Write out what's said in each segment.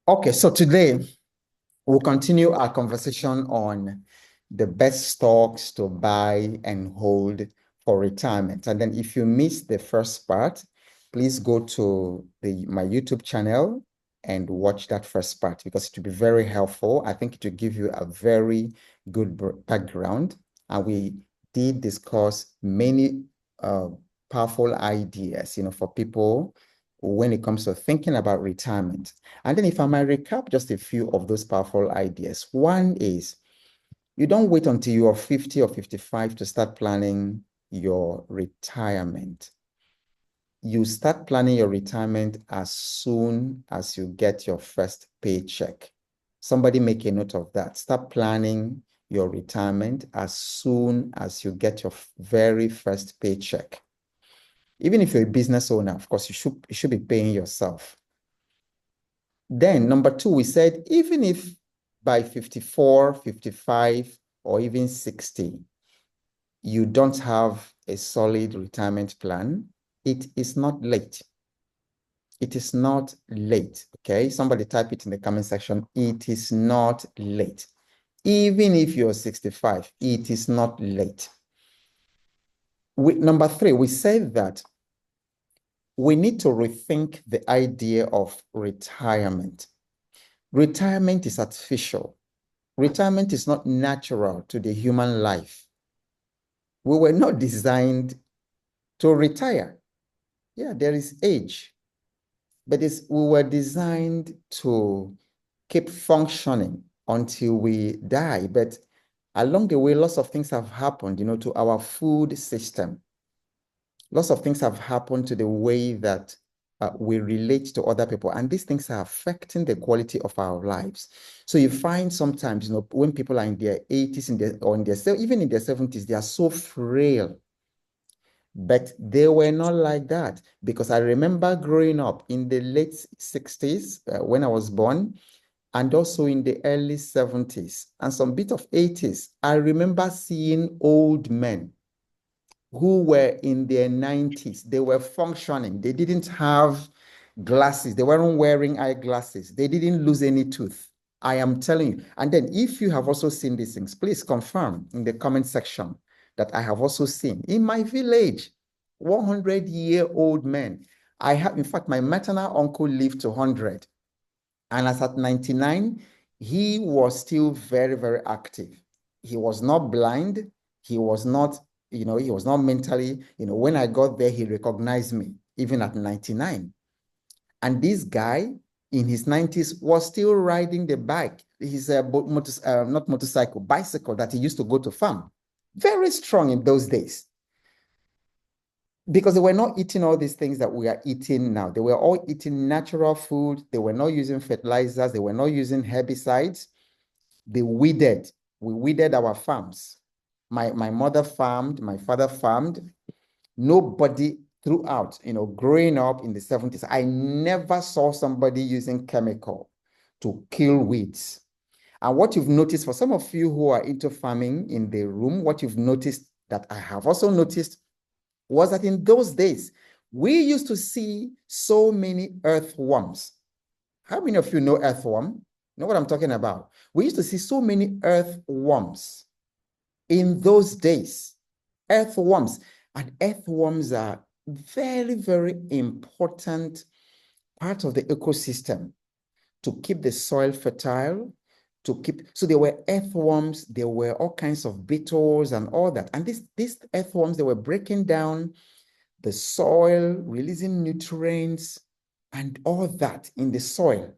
Okay, so today we'll continue our conversation on the best stocks to buy and hold for retirement. And then if you missed the first part, please go to my YouTube channel and watch that first part because it will be very helpful. I think it will give you a very good background. And we did discuss many powerful ideas, for people when it comes to thinking about retirement. And then if I might recap just a few of those powerful ideas. One is you don't wait until you are 50 or 55 to start planning your retirement. You start planning your retirement as soon as you get your first paycheck. Somebody make a note of that. Start planning your retirement as soon as you get your very first paycheck. Even if you're a business owner, of course, you should be paying yourself. Then number two, we said, even if by 54, 55, or even 60, you don't have a solid retirement plan, it is not late. It is not late, okay? Somebody type it in the comment section. It is not late. Even if you're 65, it is not late. Number three, we said that we need to rethink the idea of retirement. Retirement is artificial. Retirement is not natural to the human life. We were not designed to retire. Yeah, there is age, but we were designed to keep functioning until we die. But along the way, lots of things have happened, to our food system. Lots of things have happened to the way that we relate to other people. And these things are affecting the quality of our lives. So you find sometimes, when people are in their 80s even in their 70s, they are so frail. But they were not like that because I remember growing up in the late 60s when I was born, and also in the early 70s and some bit of 80s. I remember seeing old men who were in their 90s. They were functioning. They didn't have glasses. They weren't wearing eyeglasses. They didn't lose any tooth. I am telling you. And then if you have also seen these things, please confirm in the comment section that I have also seen. In my village, 100-year-old men. I have, in fact, my maternal uncle lived to 100. And as at 99, he was still very, very active. He was not blind. He was not, he was not mentally, when I got there, he recognized me, even at 99. And this guy in his 90s was still riding the bike, his not motorcycle, bicycle that he used to go to farm. Very strong in those days because they were not eating all these things that we are eating now. They were all eating natural food. They were not using fertilizers. They were not using herbicides. They weeded. We weeded our farms. My mother farmed, my father farmed. Nobody throughout, growing up in the 70s, I never saw somebody using chemical to kill weeds. And what you've noticed for some of you who are into farming in the room, what you've noticed that I have also noticed was that in those days, we used to see so many earthworms. How many of you know earthworm? Know what I'm talking about? We used to see so many earthworms in those days. Earthworms. And earthworms are very, very important part of the ecosystem to keep the soil fertile, so there were earthworms, there were all kinds of beetles and all that. And these earthworms, they were breaking down the soil, releasing nutrients and all that in the soil.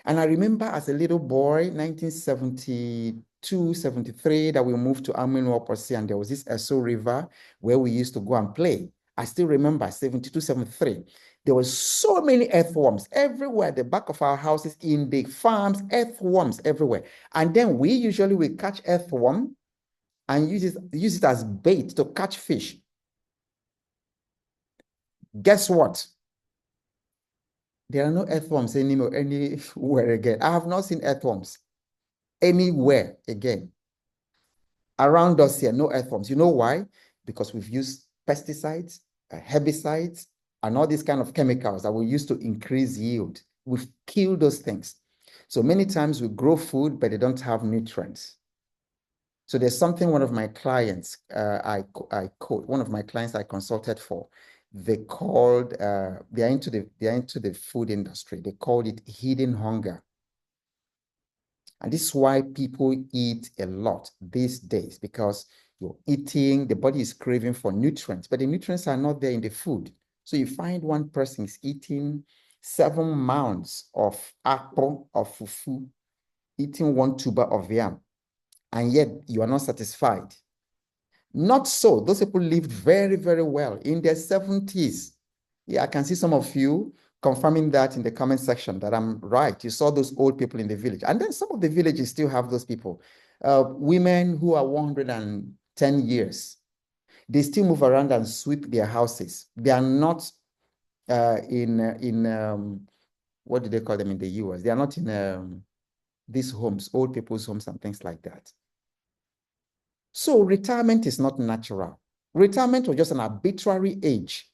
And I remember as a little boy, 1972, 73, that we moved to Aminoposi, and there was this Esso River where we used to go and play. I still remember 72, 73. There were so many earthworms everywhere, the back of our houses, in the farms, earthworms everywhere. And then we usually will catch earthworm and use it as bait to catch fish. Guess what? There are no earthworms anywhere again. I have not seen earthworms anywhere again. Around us here, no earthworms. You know why? Because we've used pesticides, herbicides, and all these kind of chemicals that we use to increase yield. We've killed those things. So many times we grow food, but they don't have nutrients. So there's something one of my clients, I quote, one of my clients I consulted for, they called, they're into the food industry. They called it hidden hunger. And this is why people eat a lot these days, because you're eating, the body is craving for nutrients, but the nutrients are not there in the food. So you find one person is eating 7 mounds of apple, of fufu, eating 1 tuber of yam, and yet you are not satisfied. Not so. Those people lived very, very well in their 70s. Yeah, I can see some of you confirming that in the comment section that I'm right. You saw those old people in the village. And then some of the villages still have those people. Women who are 110 years, they still move around and sweep their houses. They are not in what do they call them in the US? They are not in these homes, old people's homes and things like that. So retirement is not natural. Retirement was just an arbitrary age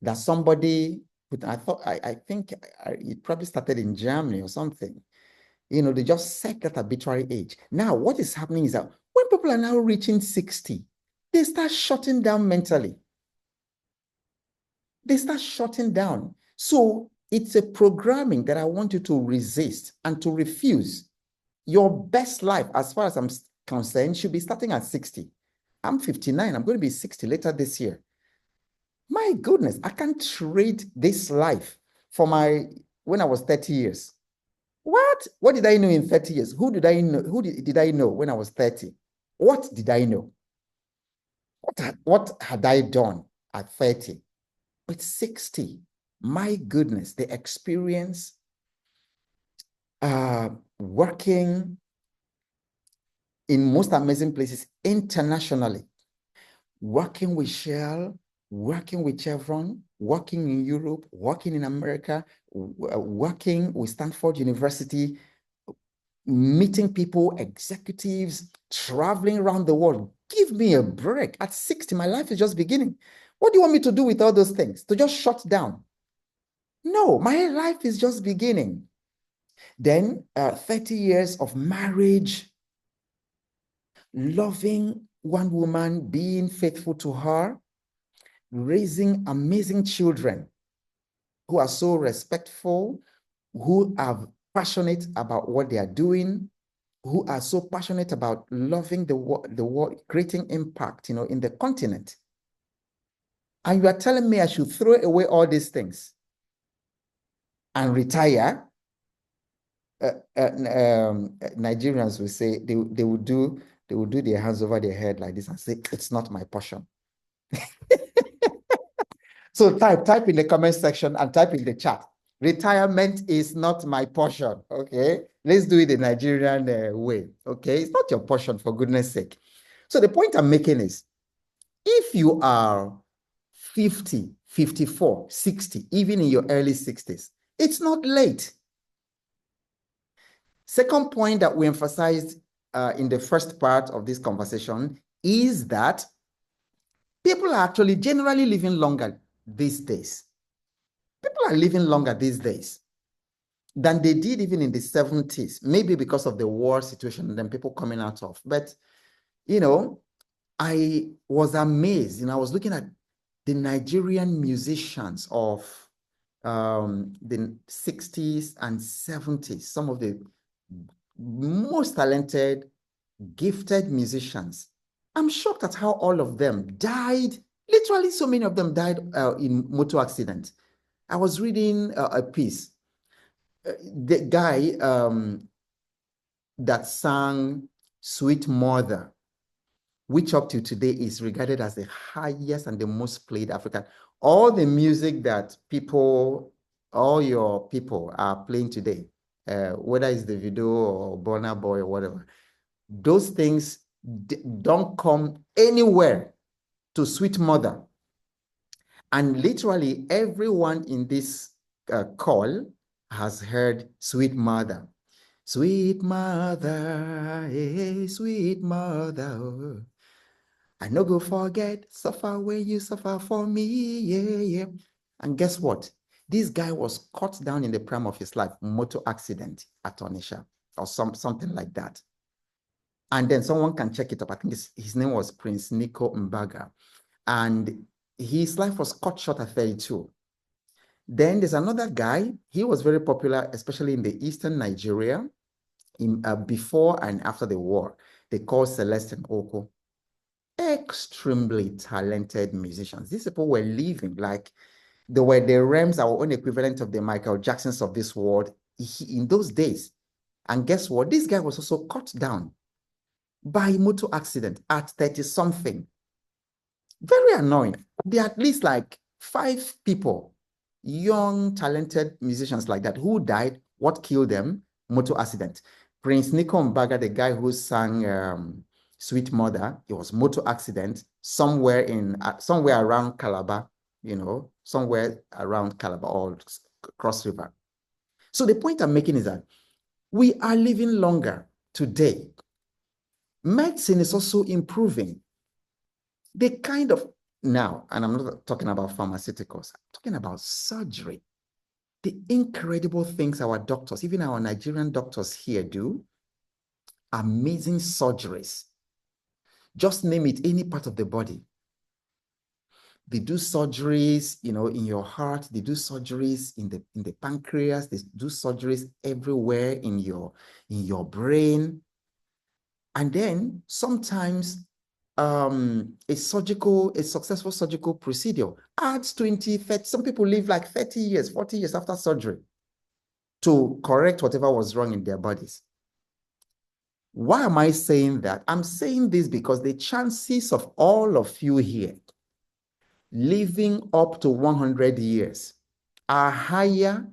that somebody, I think it probably started in Germany or something. You know, they just set that arbitrary age. Now, what is happening is that when people are now reaching 60, they start shutting down mentally. They start shutting down. So it's a programming that I want you to resist and to refuse. Your best life, as far as I'm concerned, should be starting at 60. I'm 59. I'm going to be 60 later this year. My goodness, I can't trade this life for when I was 30 years. What? What did I know in 30 years? Who did I know? Who did I know when I was 30? What did I know? What had I done at 30? But 60, my goodness, the experience working in most amazing places internationally, working with Shell, working with Chevron, working in Europe, working in America, working with Stanford University, meeting people, executives, traveling around the world. Give me a break. At 60, my life is just beginning. What do you want me to do with all those things? To just shut down? No, my life is just beginning. Then 30 years of marriage, loving one woman, being faithful to her, raising amazing children who are so respectful, who are passionate about what they are doing, who are so passionate about loving the world, creating impact, in the continent. And you are telling me I should throw away all these things and retire? Nigerians will say they will do their hands over their head like this and say, it's not my portion. So type in the comment section and type in the chat. Retirement is not my portion. Okay, let's do it the Nigerian way. Okay, it's not your portion, for goodness sake. So the point I'm making is, if you are 50, 54, 60, even in your early 60s, it's not late. Second point that we emphasized in the first part of this conversation is that people are actually generally living longer these days. People are living longer these days than they did even in the 70s, maybe because of the war situation and then people coming out of. But, I was amazed. I was looking at the Nigerian musicians of the 60s and 70s, some of the most talented, gifted musicians. I'm shocked at how all of them died. Literally, so many of them died in motor accidents. I was reading a piece. The guy that sang Sweet Mother, which up to today is regarded as the highest and the most played African. All the music that all your people are playing today, whether it's the video or Burna Boy or whatever, those things don't come anywhere to Sweet Mother. And literally everyone in this call has heard Sweet Mother. Sweet mother, hey, sweet mother, I no go forget, suffer when you suffer for me, yeah, yeah. And guess what? This guy was cut down in the prime of his life, motor accident at Onisha or something like that. And then someone can check it up. I think his name was Prince Nico Mbaga. And his life was cut short at 32. Then there's another guy. He was very popular, especially in the eastern Nigeria, before and after the war. They called Celestine Oko. Extremely talented musicians. These people were living like they were the Rams, our own equivalent of the Michael Jacksons of this world in those days. And guess what? This guy was also cut down by motor accident at 30-something. Very annoying. There are at least like 5 people, young, talented musicians like that, who died. What killed them? Motor accident. Prince Nico Mbaga, the guy who sang Sweet Mother, it was motor accident somewhere around Calabar, somewhere around Calabar or Cross River. So the point I'm making is that we are living longer today. Medicine is also improving. The kind of now, and I'm not talking about pharmaceuticals, I'm talking about surgery. The incredible things our doctors, even our Nigerian doctors here do, amazing surgeries. Just name it, any part of the body. They do surgeries, in your heart. They do surgeries in the pancreas. They do surgeries everywhere in your brain. And then sometimes a successful surgical procedure adds 20, 30, some people live like 30 years, 40 years after surgery to correct whatever was wrong in their bodies. Why am I saying that? I'm saying this because the chances of all of you here living up to 100 years are higher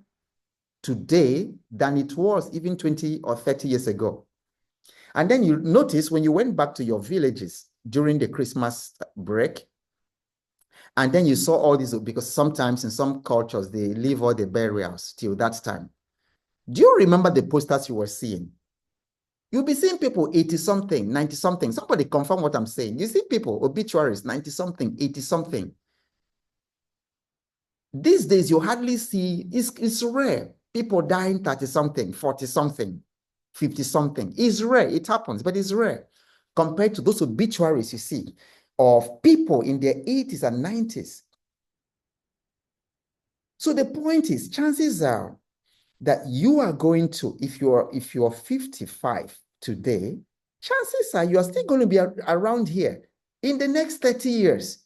today than it was even 20 or 30 years ago. And then you notice when you went back to your villages during the Christmas break, and then you saw all these, because sometimes in some cultures, they leave all the burials till that time. Do you remember the posters you were seeing? You'll be seeing people 80-something, 90-something. Somebody confirm what I'm saying. You see people, obituaries, 90-something, 80-something. These days, you hardly see, it's rare. People dying 30-something, 40-something, 50-something. It's rare. It happens, but it's rare compared to those obituaries you see of people in their 80s and 90s. So the point is, chances are that you are going to, if you're 55 today, chances are you are still going to be around here in the next 30 years.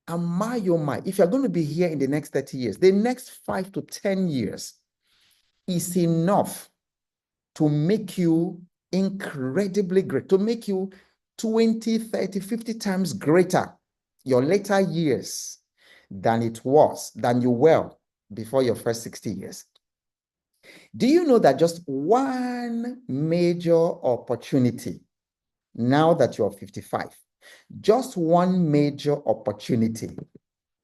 And my, oh my, if you're going to be here in the next 30 years, the next 5 to 10 years is enough to make you incredibly great, to make you 20, 30, 50 times greater your later years than you were before your first 60 years. Do you know that just one major opportunity, now that you're 55, just one major opportunity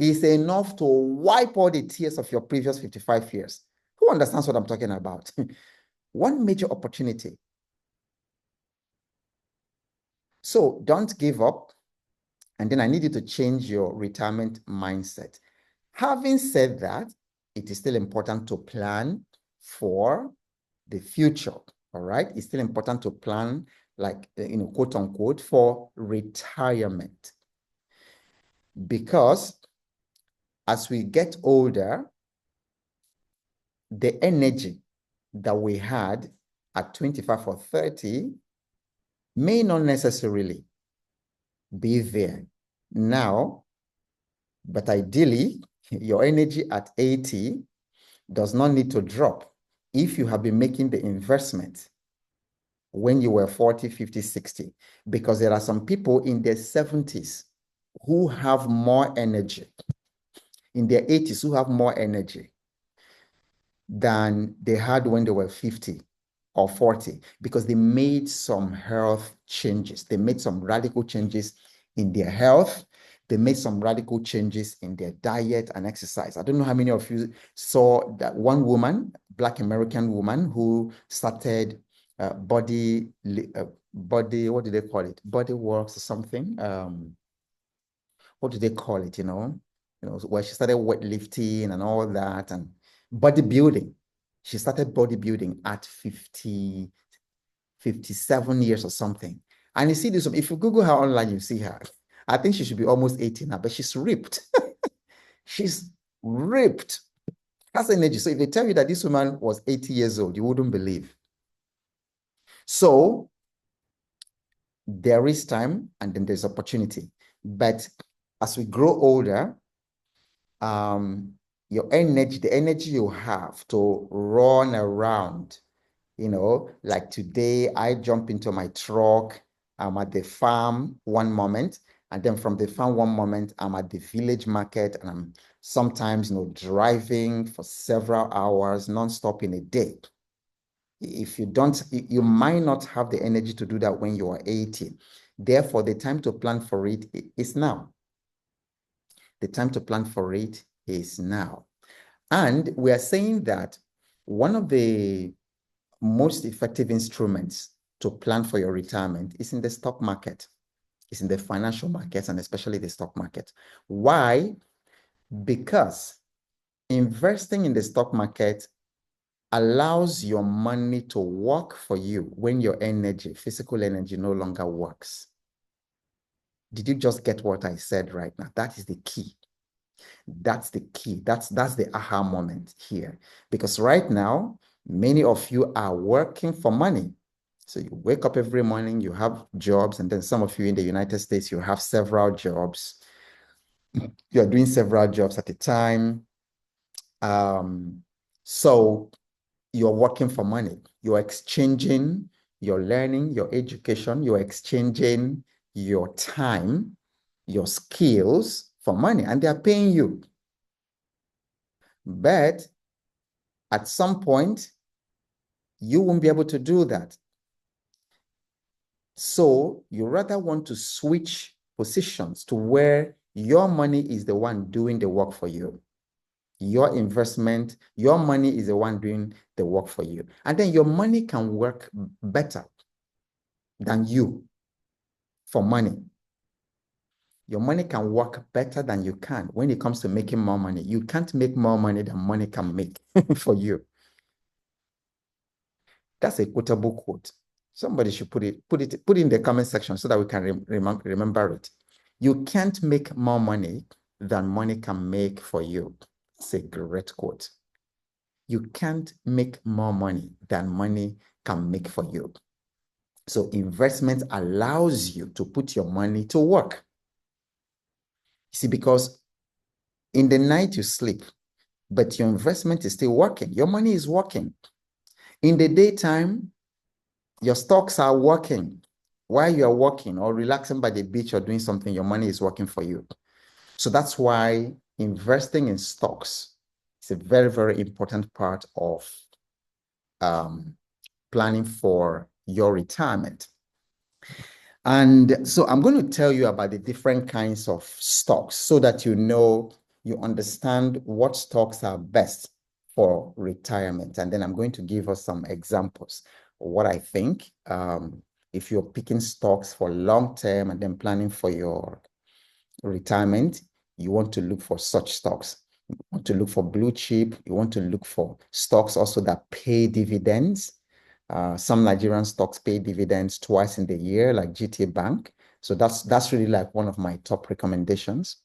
is enough to wipe all the tears of your previous 55 years? Who understands what I'm talking about? One major opportunity. So don't give up. And then I need you to change your retirement mindset. Having said that, it is still important to plan for the future. All right. It's still important to plan, like, quote unquote, for retirement. Because as we get older, the energy that we had at 25 or 30 may not necessarily be there now, but ideally, your energy at 80 does not need to drop if you have been making the investment when you were 40, 50, 60, because there are some people in their 70s who have more energy, in their 80s who have more energy than they had when they were 50 or 40, because they made some health changes. They made some radical changes in their health. They made some radical changes in their diet and exercise. I don't know how many of you saw that one woman, Black American woman, who started body, what do they call it? Body Works or something. What do they call it, where she started weightlifting and all that, and bodybuilding. She started bodybuilding at 57 years or something. And you see this, if you Google her online, you see her. I think she should be almost 80 now, but she's ripped. She's ripped. Has energy. So if they tell you that this woman was 80 years old, you wouldn't believe. So there is time and then there's opportunity. But as we grow older, your energy, the energy you have to run around, like today, I jump into my truck, I'm at the farm one moment, and then from the farm one moment, I'm at the village market, and I'm sometimes, driving for several hours nonstop in a day. If you don't, you might not have the energy to do that when you are 80. Therefore, the time to plan for it is now. The time to plan for it is now. And we are saying that one of the most effective instruments to plan for your retirement is in the stock market, is in the financial markets, and especially the stock market. Why? Because investing in the stock market allows your money to work for you when your energy, physical energy, no longer works. Did you just get what I said right now? That is the key. That's the key. That's the aha moment here. Because right now, many of you are working for money. So you wake up every morning, you have jobs, and then some of you in the United States, you have several jobs. You're doing several jobs at a time. So you're working for money. You're exchanging your learning, your education, you're exchanging your time, your skills for money, and they're paying you. But at some point, you won't be able to do that. So you rather want to switch positions to where your money is the one doing the work for you. Your investment, your money is the one doing the work for you. And then your money can work better than you for money. Your money can work better than you can when it comes to making more money. You can't make more money than money can make for you. That's a quotable quote. Somebody should put it in the comment section so that we can remember it. You can't make more money than money can make for you. It's a great quote. You can't make more money than money can make for you. So investment allows you to put your money to work. See, because in the night you sleep, but your investment is still working. Your money is working. In the daytime, your stocks are working. While you are working or relaxing by the beach or doing something, your money is working for you. So that's why investing in stocks is a very, very important part of planning for your retirement. And so I'm going to tell you about the different kinds of stocks so that you understand what stocks are best for retirement. And then I'm going to give us some examples of what I think. If you're picking stocks for long term and then planning for your retirement, you want to look for such stocks. You want to look for blue chip. You want to look for stocks also that pay dividends. Some Nigerian stocks pay dividends twice in the year, like GT Bank. So that's really like one of my top recommendations.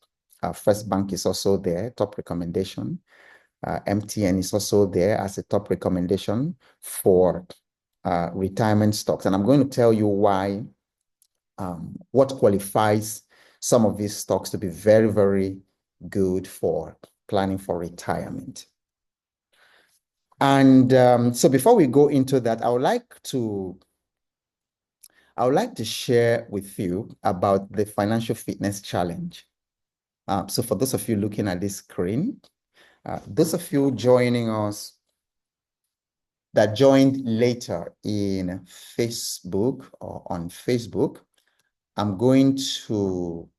First Bank is also there, top recommendation. MTN is also there as a top recommendation for retirement stocks. And I'm going to tell you why, what qualifies some of these stocks to be very, very good for planning for retirement. And so before we go into that, I would like to share with you about the Financial Fitness Challenge. So for those of you looking at this screen, those of you joining us that joined later in Facebook or on Facebook, I'm going to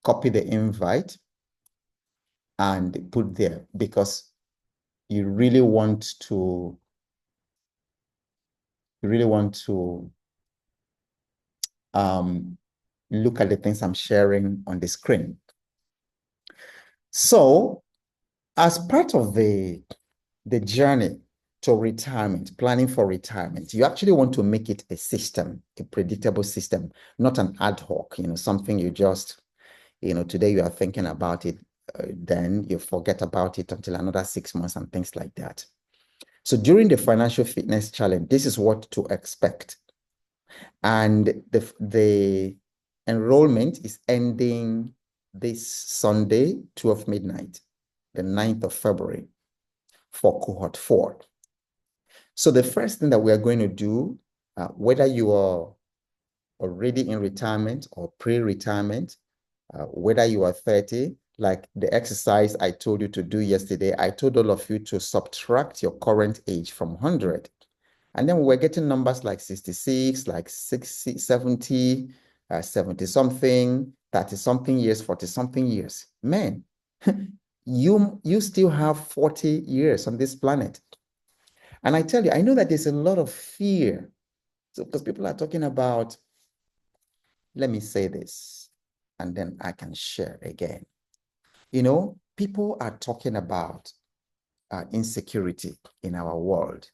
copy the invite and put there because you really want to look at the things I'm sharing on the screen. So, as part of the journey to retirement, planning for retirement, you actually want to make it a system, a predictable system, not an ad hoc, something you just, today you are thinking about it, then you forget about it until another 6 months and things like that. So during the financial fitness challenge, this is what to expect. And the enrollment is ending this Sunday, 12 midnight, the 9th of February for cohort 4. So the first thing that we are going to do, whether you are already in retirement or pre-retirement, whether you are 30, like the exercise I told you to do yesterday, I told all of you to subtract your current age from 100. And then we're getting numbers like 66, like 60, 70, 70 something, 30 something years, 40 something years. Man, you still have 40 years on this planet. And I tell you, I know that there's a lot of fear. So, because people are talking about, let me say this, and then I can share again. People are talking about insecurity in our world.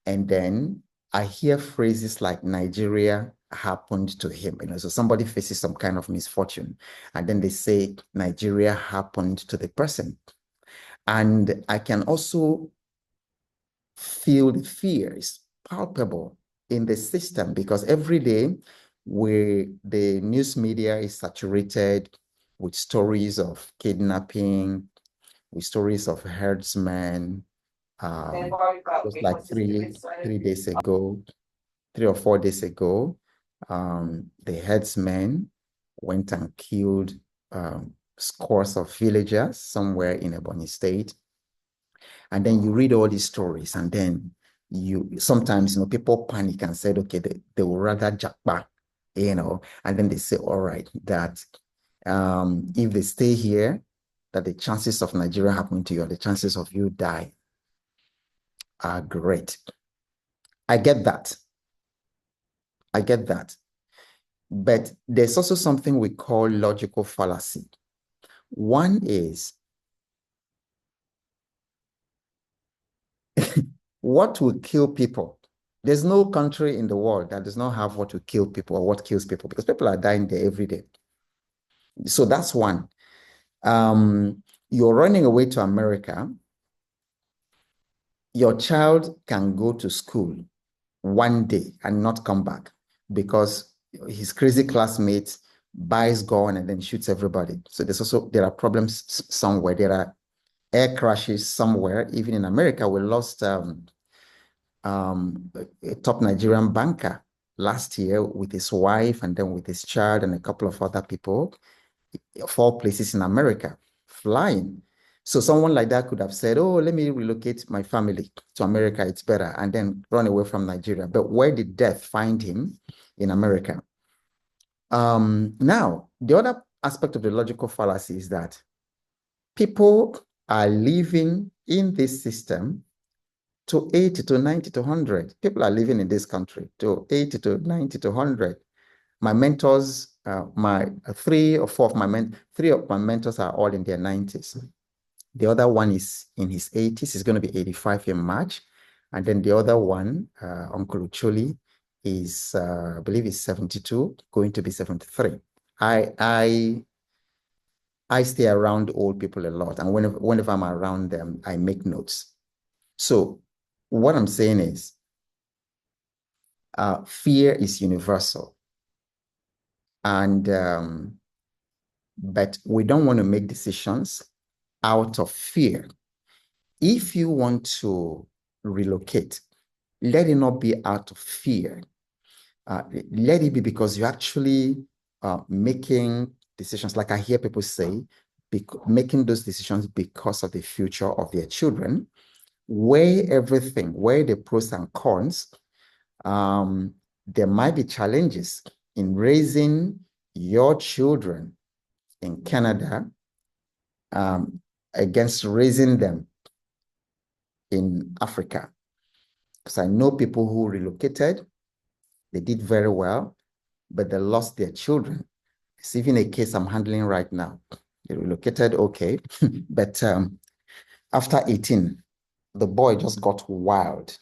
And then I hear phrases like Nigeria happened to him. So somebody faces some kind of misfortune, and then they say Nigeria happened to the person. And I can also feel the fear is palpable in the system, because every day the news media is saturated with stories of kidnapping, with stories of herdsmen. Just like 3 days ago, 3 or 4 days ago, the herdsmen went and killed scores of villagers somewhere in Ebony State. And then you read all these stories, and then sometimes people panic and said, okay, they will rather japa, and then they say, all right, that if they stay here, that the chances of Nigeria happening to you, or the chances of you die, are great. I get that. I get that. But there's also something we call logical fallacy. One is, what will kill people? There's no country in the world that does not have what will kill people or what kills people, because people are dying there every day. So that's one. You're running away to America. Your child can go to school one day and not come back because his crazy classmates buys gun and then shoots everybody. So there are problems somewhere. There are air crashes somewhere. Even in America, we lost a top Nigerian banker last year with his wife and then with his child and a couple of other people, 4 places in America, flying. So someone like that could have said, oh, let me relocate my family to America, it's better, and then run away from Nigeria. But where did death find him? In America. Now, the other aspect of the logical fallacy is that people are living in this system to 80 to 90 to 100. People are living in this country to 80 to 90 to 100. My mentors, three of my mentors are all in their 90s. The other one is in his 80s. He's going to be 85 in March. And then the other one, Uncle Ucholi, is, I believe he's 72, going to be 73. I stay around old people a lot. And whenever I'm around them, I make notes. So what I'm saying is, fear is universal. And but we don't want to make decisions out of fear. If you want to relocate, let it not be out of fear. Let it be because you're actually making decisions, like I hear people say, making those decisions because of the future of their children. Weigh everything, weigh the pros and cons. There might be challenges in raising your children in Canada against raising them in Africa. Because I know people who relocated, they did very well, but they lost their children. It's even a case I'm handling right now. They relocated, okay. But after 18, the boy just got wild.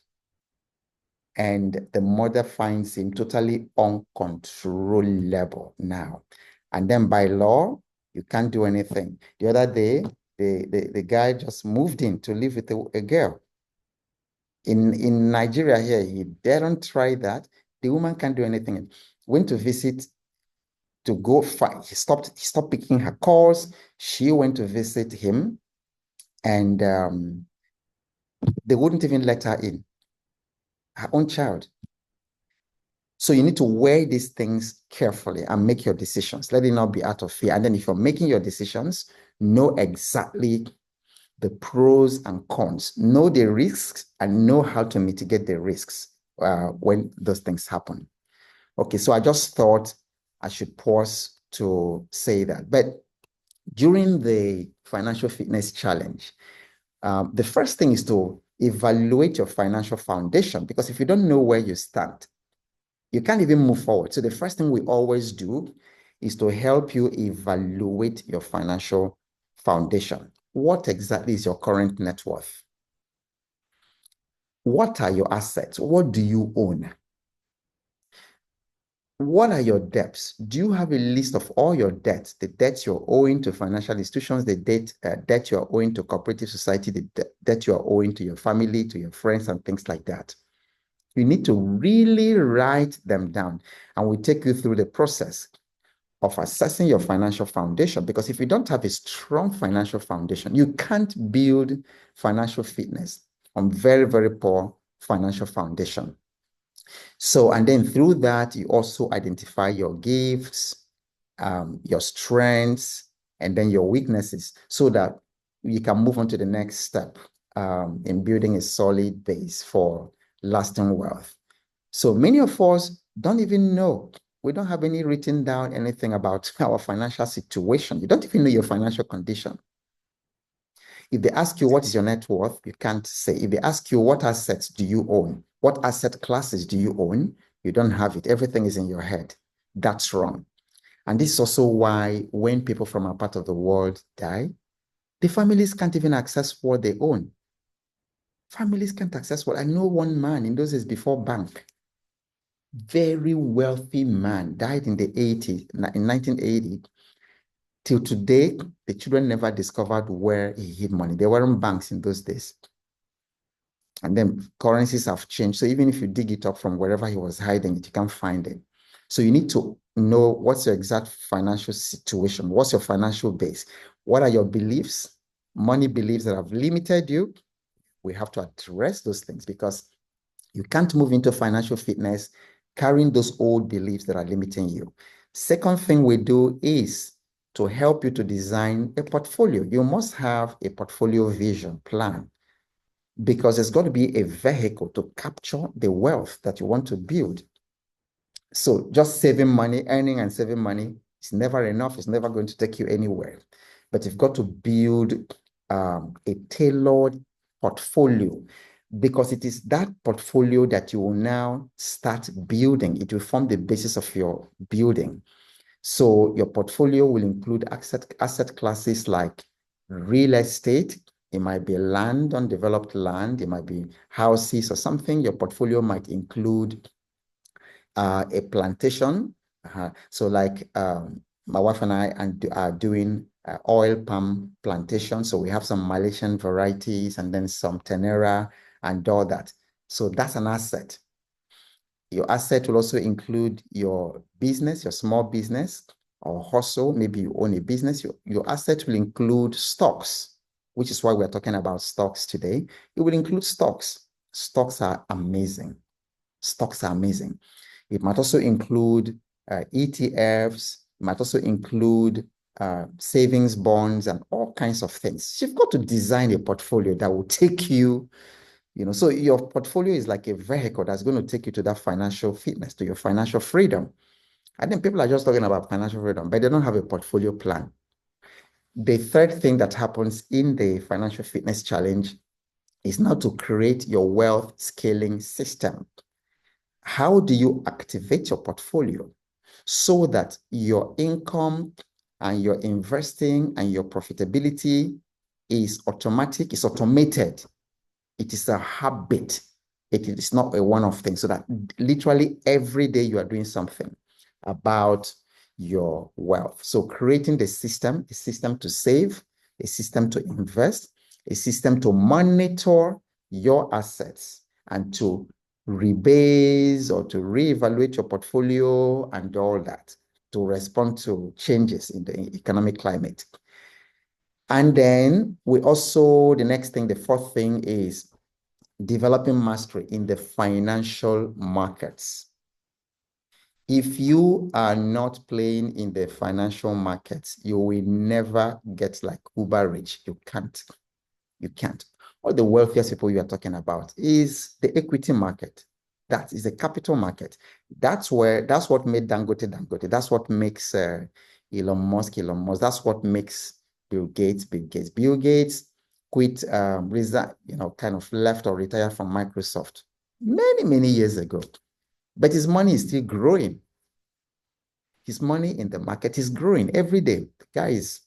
And the mother finds him totally uncontrollable now. And then by law, you can't do anything. The other day, the guy just moved in to live with a girl. In Nigeria here, he daren't try that. The woman can't do anything. Went to visit to go find. He stopped picking her calls. She went to visit him, and they wouldn't even let her in. Her own child. So you need to weigh these things carefully and make your decisions. Let it not be out of fear. And then if you're making your decisions, know exactly the pros and cons, know the risks, and know how to mitigate the risks when those things happen. Okay, so I just thought I should pause to say that. But during the financial fitness challenge, the first thing is to evaluate your financial foundation, because if you don't know where you stand, you can't even move forward. So the first thing we always do is to help you evaluate your financial foundation. What exactly is your current net worth? What are your assets? What do you own? What are your debts? Do you have a list of all your debts, the debts you're owing to financial institutions, the debt you're owing to cooperative society, the debt you're owing to your family, to your friends, and things like that? You need to really write them down, and we take you through the process of assessing your financial foundation, because if you don't have a strong financial foundation, you can't build financial fitness on very, very poor financial foundation. So, and then through that, you also identify your gifts, your strengths, and then your weaknesses, so that you can move on to the next step in building a solid base for lasting wealth. So many of us don't even know. We don't have any written down anything about our financial situation. You don't even know your financial condition. If they ask you what is your net worth, you can't say. If they ask you what assets do you own, what asset classes do you own, you don't have it. Everything is in your head. That's wrong. And this is also why when people from our part of the world die, the families can't even access what they own. Families can't access what. I know one man in those days before bank, very wealthy man, died in the 80s, in 1980. Till today, the children never discovered where he hid money. There weren't banks in those days. And then currencies have changed. So even if you dig it up from wherever he was hiding it, you can't find it. So you need to know what's your exact financial situation. What's your financial base? What are your beliefs? Money beliefs that have limited you. We have to address those things, because you can't move into financial fitness carrying those old beliefs that are limiting you. Second thing we do is to help you to design a portfolio. You must have a portfolio vision plan, because there's got to be a vehicle to capture the wealth that you want to build. So just saving money, earning and saving money is never enough. It's never going to take you anywhere. But you've got to build a tailored portfolio, because it is that portfolio that you will now start building. It will form the basis of your building. So your portfolio will include asset classes like real estate. It might be land, undeveloped land. It might be houses or something. Your portfolio might include a plantation. So like my wife and I are doing oil palm plantation. So we have some Malaysian varieties and then some Tenera and all that. So that's an asset. Your asset will also include your business, your small business or hustle. Maybe you own a business. Your asset will include stocks, which is why we're talking about stocks today. It will include stocks. Stocks are amazing. Stocks are amazing. It might also include ETFs. It might also include savings bonds and all kinds of things. You've got to design a portfolio that will take you, so your portfolio is like a vehicle that's going to take you to that financial fitness, to your financial freedom. I think people are just talking about financial freedom, but they don't have a portfolio plan. The third thing that happens in the financial fitness challenge is now to create your wealth scaling system. How do you activate your portfolio so that your income and your investing and your profitability is automatic, it's automated. It is a habit. It is not a one-off thing. So that literally every day you are doing something about your wealth. So creating the system, a system to save, a system to invest, a system to monitor your assets and to rebase or to reevaluate your portfolio and all that to respond to changes in the economic climate. And then we also, the next thing, the fourth thing is developing mastery in the financial markets. If you are not playing in the financial markets, you will never get like uber rich. You can't. You can't. All the wealthiest people you are talking about is the equity market. That is the capital market. That's what made Dangote Dangote. That's what makes Elon Musk Elon Musk. That's what makes Bill Gates Bill Gates. Bill Gates quit, kind of left or retired from Microsoft many, many years ago. But his money is still growing. His money in the market is growing every day. The guy is,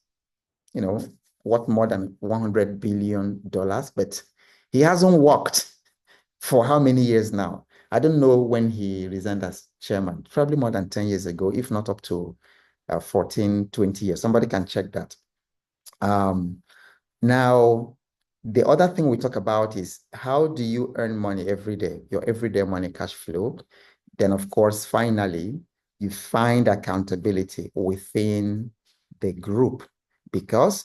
worth more than $100 billion, but he hasn't worked for how many years now? I don't know when he resigned as chairman, probably more than 10 years ago, if not up to 14, 20 years. Somebody can check that. Now, the other thing we talk about is how do you earn money every day, your everyday money cash flow? Then, of course, finally, you find accountability within the group, because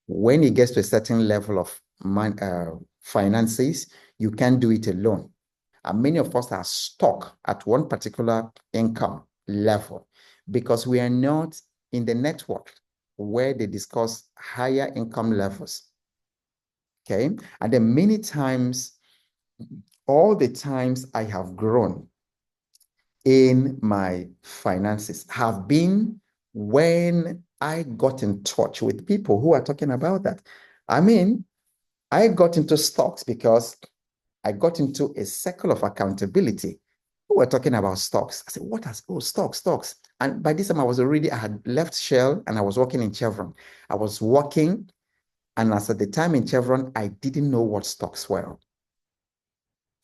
when it gets to a certain level of finances, you can't do it alone. And many of us are stuck at one particular income level because we are not in the network where they discuss higher income levels. Okay. And then many times, all the times I have grown in my finances have been when I got in touch with people who are talking about that. I mean, I got into stocks because I got into a circle of accountability. We were talking about stocks. I said, stocks. And by this time I had left Shell and I was working in Chevron. I was working, and as at the time in Chevron, I didn't know what stocks were.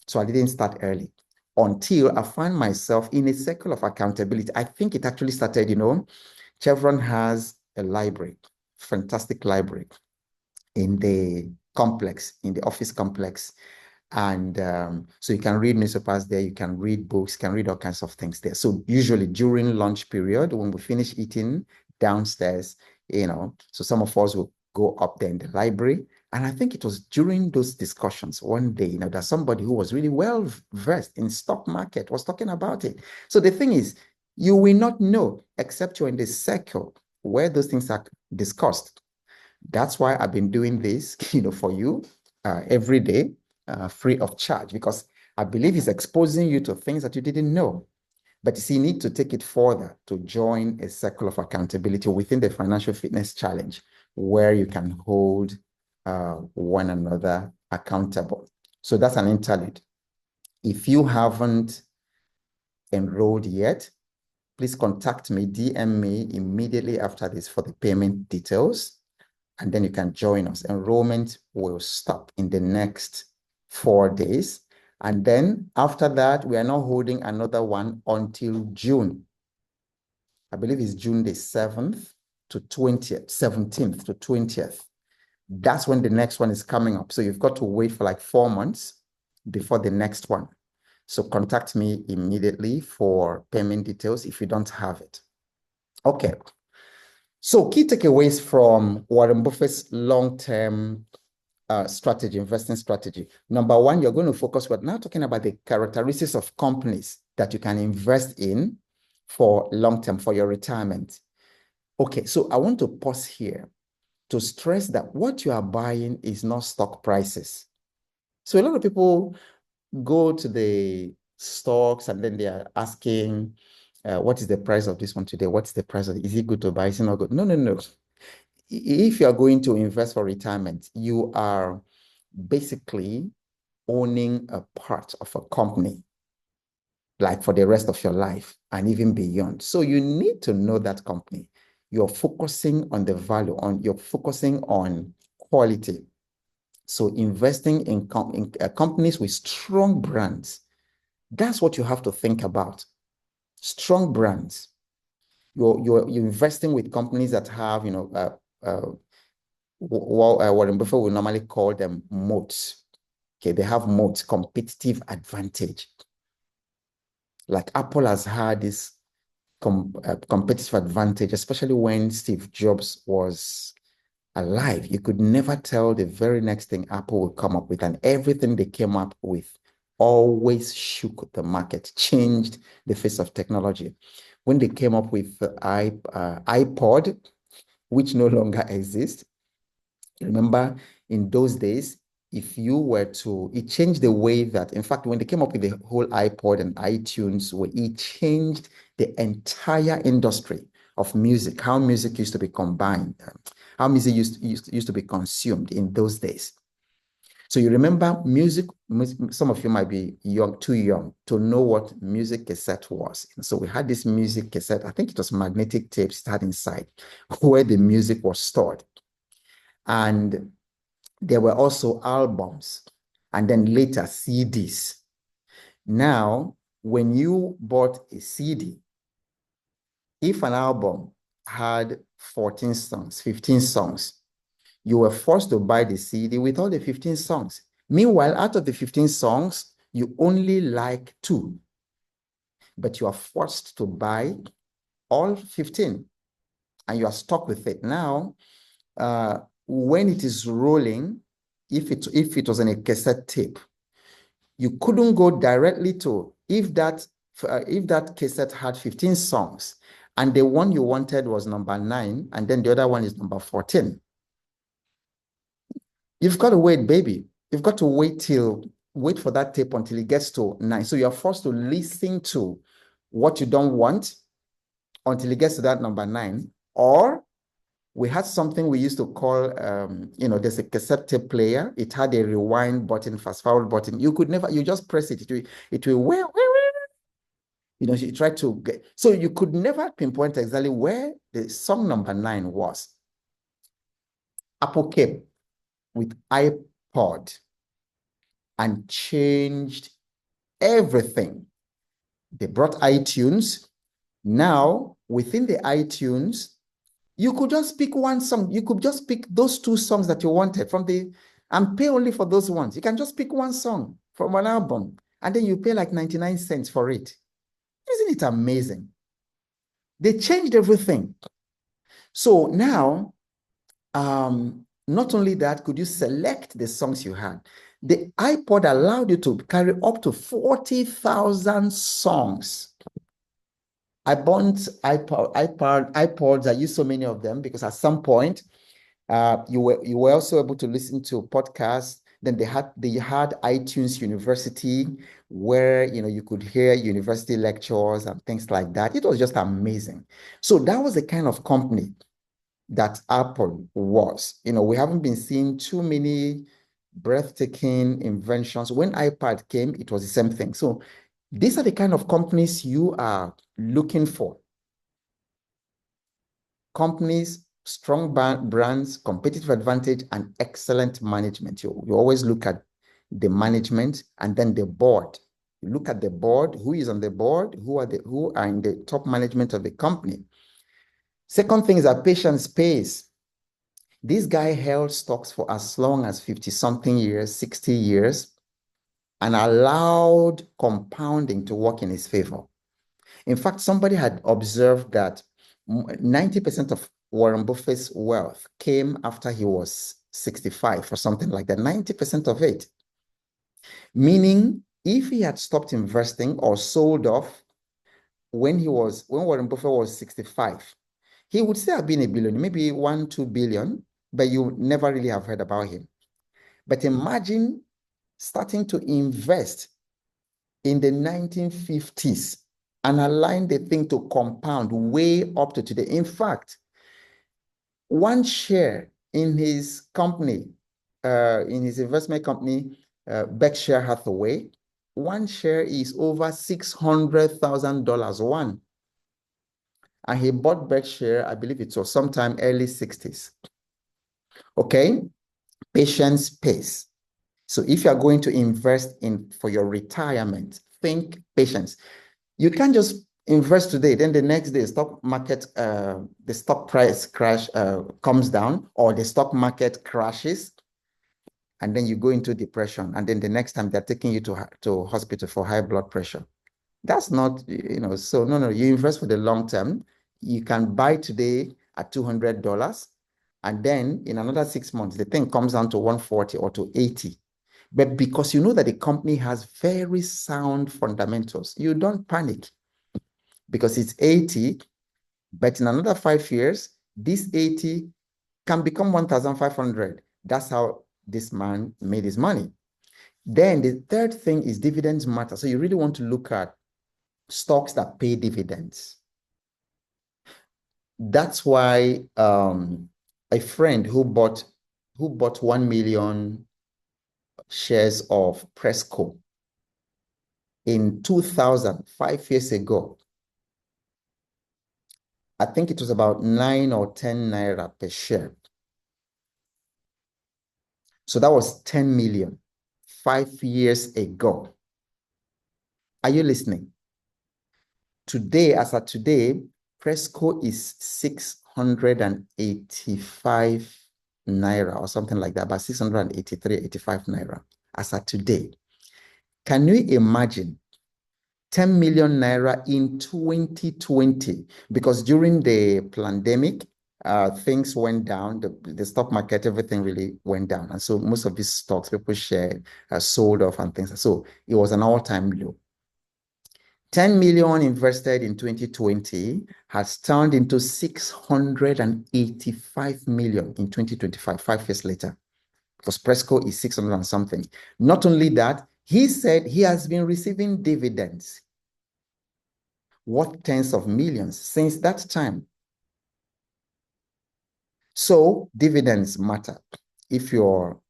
So I didn't start early until I found myself in a circle of accountability. I think it actually started, Chevron has a library, fantastic library in the complex, in the office complex. And so you can read newspapers there, you can read books, you can read all kinds of things there. So usually during lunch period, when we finish eating downstairs, so some of us will go up there in the library. And I think it was during those discussions one day, that somebody who was really well versed in stock market was talking about it. So the thing is, you will not know except you're in the circle where those things are discussed. That's why I've been doing this, for you every day. Free of charge, because I believe it's exposing you to things that you didn't know. But you see, you need to take it further to join a circle of accountability within the Financial Fitness Challenge, where you can hold one another accountable. So that's an interlude. If you haven't enrolled yet, please contact me, DM me immediately after this for the payment details, and then you can join us. Enrollment will stop in the next 4 days. And then after that, we are not holding another one until June. I believe it's June the 7th to 20th, 17th to 20th. That's when the next one is coming up. So you've got to wait for like 4 months before the next one. So contact me immediately for payment details if you don't have it. Okay. So key takeaways from Warren Buffett's long-term strategy, investing strategy. Number one, you're going to focus. We're now talking about the characteristics of companies that you can invest in for long-term, for your retirement. Okay, so I want to pause here to stress that what you are buying is not stock prices. So a lot of people go to the stocks and then they are asking, what is the price of this one today? What's the price of it? Is it good to buy? Is it not good? No. If you are going to invest for retirement, you are basically owning a part of a company, like for the rest of your life and even beyond. So you need to know that company. you're focusing on the value, you're focusing on quality. So investing in companies with strong brands, that's what you have to think about. Strong brands. You're investing with companies that have, Warren Buffett will normally call them moats. Okay, they have moats, competitive advantage. Like Apple has had this competitive advantage, especially when Steve Jobs was alive. You could never tell the very next thing Apple will come up with, and everything they came up with always shook the market, changed the face of technology. When they came up with the iPod, which no longer exists, remember in those days, if you were to, it changed the way that, in fact, when they came up with the whole iPod and iTunes, where it changed the entire industry of music, how music used to be combined, how music used to be consumed in those days. So you remember music, some of you might be too young to know what music cassette was. And so we had this music cassette, I think it was magnetic tapes that inside where the music was stored. And there were also albums and then later CDs. Now, when you bought a CD, if an album had 14 songs, 15 songs, you were forced to buy the CD with all the 15 songs. Meanwhile, out of the 15 songs, you only like 2, but you are forced to buy all 15 and you are stuck with it. Now, when it is rolling, if it was in a cassette tape, you couldn't go directly to, if that cassette had 15 songs and the one you wanted was number 9 and then the other one is number 14. You've got to wait, baby. You've got to wait for that tape until it gets to 9. So you're forced to listen to what you don't want until it gets to that number 9. Or we had something we used to call, there's a cassette tape player. It had a rewind button, fast forward button. You just press it. It will, you try to get, so you could never pinpoint exactly where the song number 9 was. Apple came with iPod and changed everything. They brought iTunes. Now, within the iTunes, you could just pick one song. You could just pick those 2 songs that you wanted and pay only for those ones. You can just pick one song from an album and then you pay like 99 cents for it. Isn't it amazing? They changed everything. So now, not only that, could you select the songs you had? The iPod allowed you to carry up to 40,000 songs. I bought iPods. I used so many of them because at some point, you were also able to listen to podcasts. Then they had iTunes University, where you could hear university lectures and things like that. It was just amazing. So that was the kind of company that Apple was. We haven't been seeing too many breathtaking inventions. When iPad came, it was the same thing. So these are the kind of companies you are looking for. Companies, strong brands, competitive advantage, and excellent management. You always look at the management and then the board. You look at the board, who is on the board, who are in the top management of the company. Second thing is that patience pays. This guy held stocks for as long as 50-something years, 60 years, and allowed compounding to work in his favor. In fact, somebody had observed that 90% of Warren Buffett's wealth came after he was 65 or something like that, 90% of it. Meaning, if he had stopped investing or sold off when Warren Buffett was 65, he would still have been a billionaire, maybe 1-2 billion, but you never really have heard about him. But imagine starting to invest in the 1950s and allowing the thing to compound way up to today. In fact, one share in his company, in his investment company, Berkshire Hathaway, one share is over $600,000. One. And he bought Berkshire, I believe it was sometime early 60s. Okay? Patience pays. So if you are going to invest in for your retirement, think patience. You can't just invest today, then the next day stock market, the stock price crash comes down, or the stock market crashes, and then you go into depression, and then the next time they're taking you to hospital for high blood pressure. That's not, so no, you invest for the long term. You can buy today at $200, and then in another 6 months, the thing comes down to 140 or to 80. But because you know that the company has very sound fundamentals, you don't panic because it's 80, but in another 5 years, this 80 can become 1,500. That's how this man made his money. Then the third thing is dividends matter. So you really want to look at stocks that pay dividends. That's why a friend who bought 1 million shares of Presco in 2000, 5 years ago, I think it was about 9 or 10 naira per share. So that was 10 million 5 years ago. Are you listening? Today, as of today, Presco is 685 naira or something like that, about 683, 85 naira as of today. Can you imagine 10 million naira in 2020? Because during the pandemic, things went down, the stock market, everything really went down. And so most of these stocks people shared sold off and things. So it was an all-time low. 10 million invested in 2020 has turned into 685 million in 2025, 5 years later, because Presco is 600 and something. Not only that, he said he has been receiving dividends worth tens of millions since that time. So dividends matter if you're,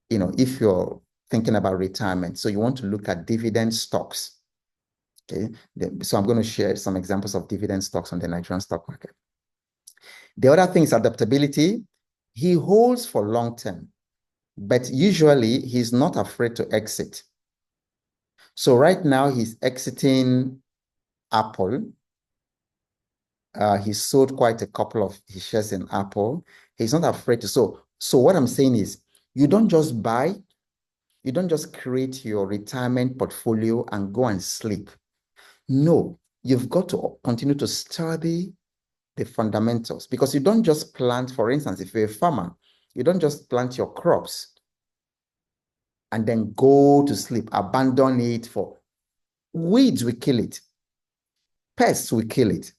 if you're thinking about retirement. So you want to look at dividend stocks. Okay, so I'm going to share some examples of dividend stocks on the Nigerian stock market. The other thing is adaptability. He holds for long term, but usually he's not afraid to exit. So right now he's exiting Apple. He sold quite a couple of his shares in Apple. He's not afraid to. So what I'm saying is, you don't just buy, you don't just create your retirement portfolio and go and sleep. No, you've got to continue to study the fundamentals, because you don't just plant, for instance, if you're a farmer, you don't just plant your crops and then go to sleep, abandon it for weeds will kill it, pests will kill it,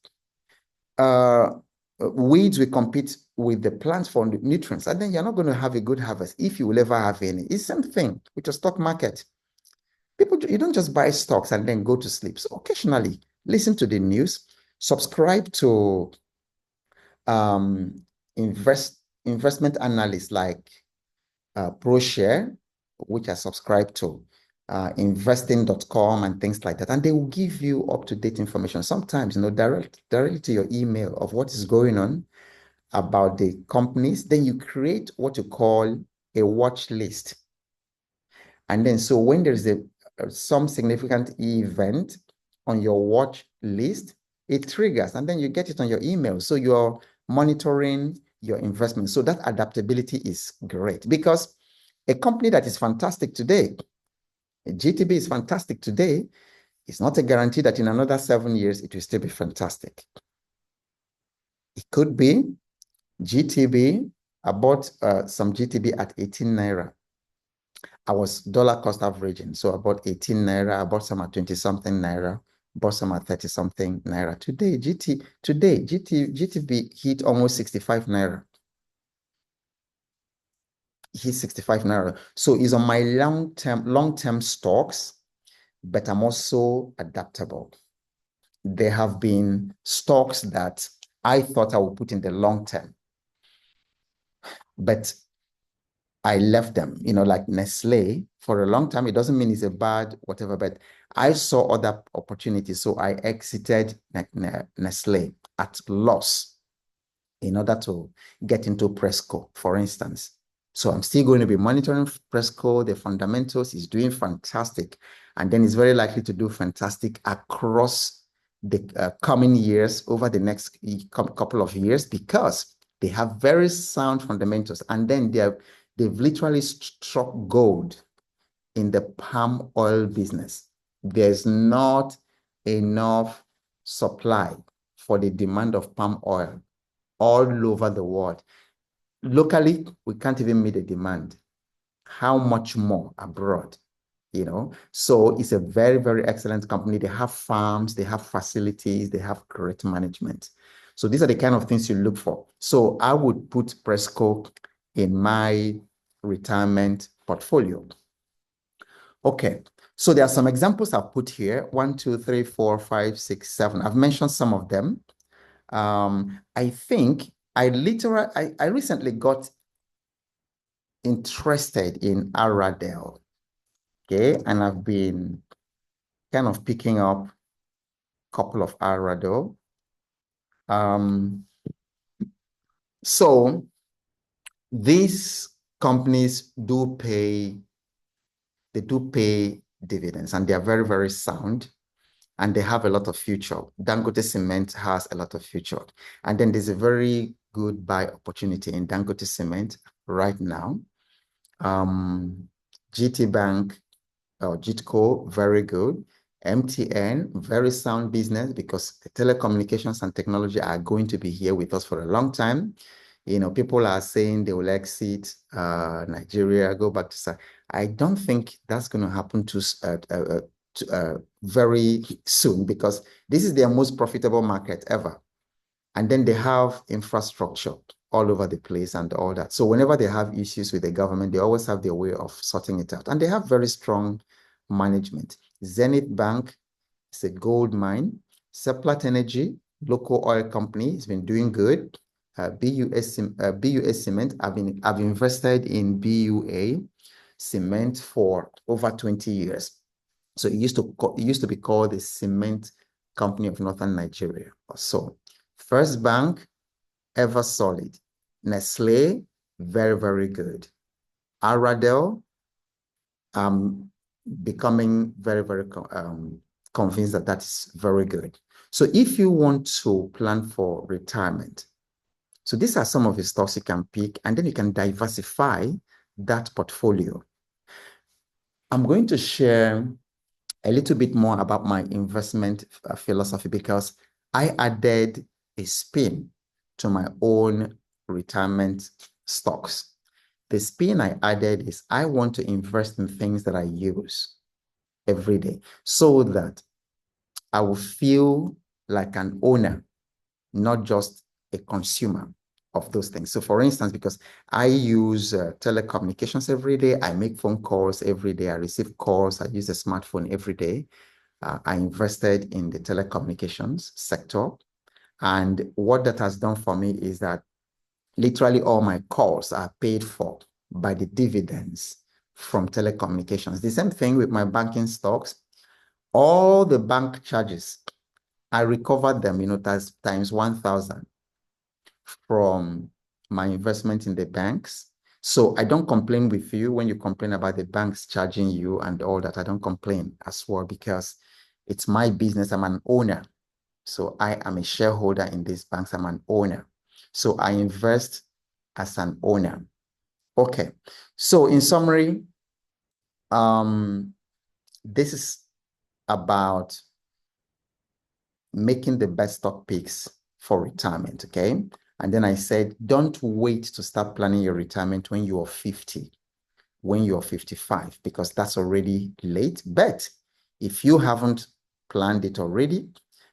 weeds will compete with the plants for nutrients, and then you're not going to have a good harvest if you will ever have any. It's the same thing with your stock market. People, you don't just buy stocks and then go to sleep. So occasionally, listen to the news, subscribe to investment analysts like ProShare, which I subscribe to, investing.com and things like that. And they will give you up-to-date information. Sometimes, directly to your email of what is going on about the companies. Then you create what you call a watch list. And then, so when there's some significant event on your watch list, it triggers, and then you get it on your email. So you're monitoring your investment. So that adaptability is great, because a company that is fantastic today, GTB is fantastic today, it's not a guarantee that in another 7 years it will still be fantastic. It could be GTB. I bought some GTB at 18 naira. I was dollar cost averaging. So I bought 18 naira. I bought some at 20 something naira. Bought some at 30 something naira. Today, GTB hit almost 65 naira. Hit 65 naira. So it's on my long-term stocks, but I'm also adaptable. There have been stocks that I thought I would put in the long term, but I left them, like Nestle for a long time. It doesn't mean it's a bad whatever, but I saw other opportunities. So I exited Nestle at loss in order to get into Presco, for instance. So I'm still going to be monitoring Presco. The fundamentals is doing fantastic. And then it's very likely to do fantastic across the coming years, over the next couple of years, because they have very sound fundamentals. And then they've literally struck gold in the palm oil business. There's not enough supply for the demand of palm oil all over the world. Locally, we can't even meet the demand. How much more abroad? So it's a very, very excellent company. They have farms, they have facilities, they have great management. So these are the kind of things you look for. So I would put Presco in my retirement portfolio. Okay, so there are some examples I've put here. 1, 2, 3, 4, 5, 6, 7. I've mentioned some of them. I think I recently got interested in Aradel, okay, and I've been kind of picking up a couple of Aradel. So these companies they do pay dividends, and they are very, very sound, and they have a lot of future. Dangote Cement has a lot of future. And then there's a very good buy opportunity in Dangote Cement right now. GT Bank or GTCO, very good. MTN, very sound business, because telecommunications and technology are going to be here with us for a long time. People are saying they will exit Nigeria, go back to. I don't think that's going to happen very soon, because this is their most profitable market ever. And then they have infrastructure all over the place and all that. So whenever they have issues with the government, they always have their way of sorting it out. And they have very strong management. Zenith Bank is a gold mine. Seplat Energy, local oil company, has been doing good. BUS Cement, I've invested in BUA Cement for over 20 years. So it used to be called the Cement Company of Northern Nigeria. So First Bank, ever solid. Nestle, very, very good. Aradel, becoming very, very convinced that that is very good. So if you want to plan for retirement, so these are some of the stocks you can pick, and then you can diversify that portfolio. I'm going to share a little bit more about my investment philosophy, because I added a spin to my own retirement stocks. The spin I added is I want to invest in things that I use every day, so that I will feel like an owner, not just a consumer of those things. So for instance, because I use telecommunications every day, I make phone calls every day, I receive calls, I use a smartphone every day. I invested in the telecommunications sector. And what that has done for me is that literally all my calls are paid for by the dividends from telecommunications. The same thing with my banking stocks. All the bank charges, I recovered them, times 1,000 from my investment in the banks. So I don't complain with you when you complain about the banks charging you and all that. I don't complain as well, because it's my business. I'm an owner. So I am a shareholder in these banks. I'm an owner. So I invest as an owner. Okay. So in summary, this is about making the best stock picks for retirement, okay? And then I said, don't wait to start planning your retirement when you're 50, when you're 55, because that's already late. But if you haven't planned it already,